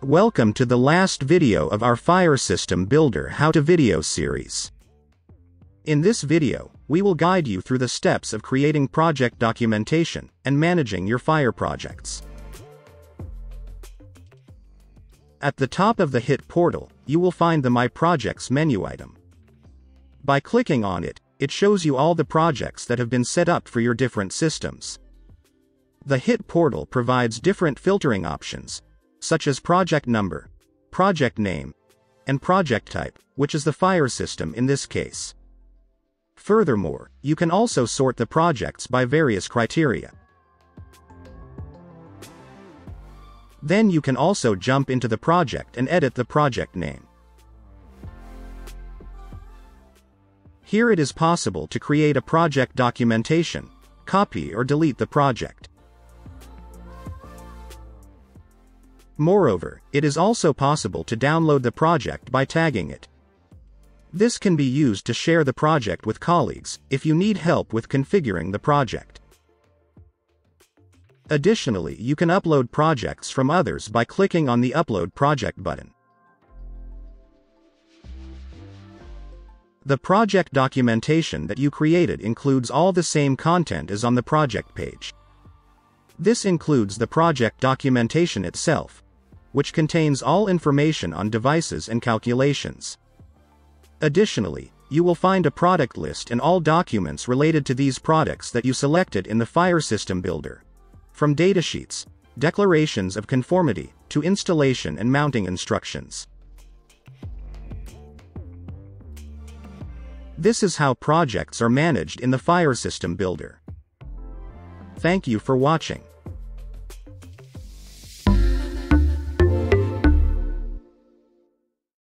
Welcome to the last video of our Fire System Builder How-to Video series. In this video, we will guide you through the steps of creating project documentation and managing your fire projects. At the top of the HIT portal, you will find the My Projects menu item. By clicking on it, it shows you all the projects that have been set up for your different systems. The HIT portal provides different filtering options, such as project number, project name, and project type, which is the fire system in this case. Furthermore, you can also sort the projects by various criteria. Then you can also jump into the project and edit the project name. Here it is possible to create a project documentation, copy or delete the project. Moreover, it is also possible to download the project by tagging it. This can be used to share the project with colleagues, if you need help with configuring the project. Additionally, you can upload projects from others by clicking on the Upload Project button. The project documentation that you created includes all the same content as on the project page. This includes the project documentation itself, which contains all information on devices and calculations. Additionally, you will find a product list and all documents related to these products that you selected in the Fire System Builder, from datasheets, declarations of conformity, to installation and mounting instructions. This is how projects are managed in the Fire System Builder. Thank you for watching.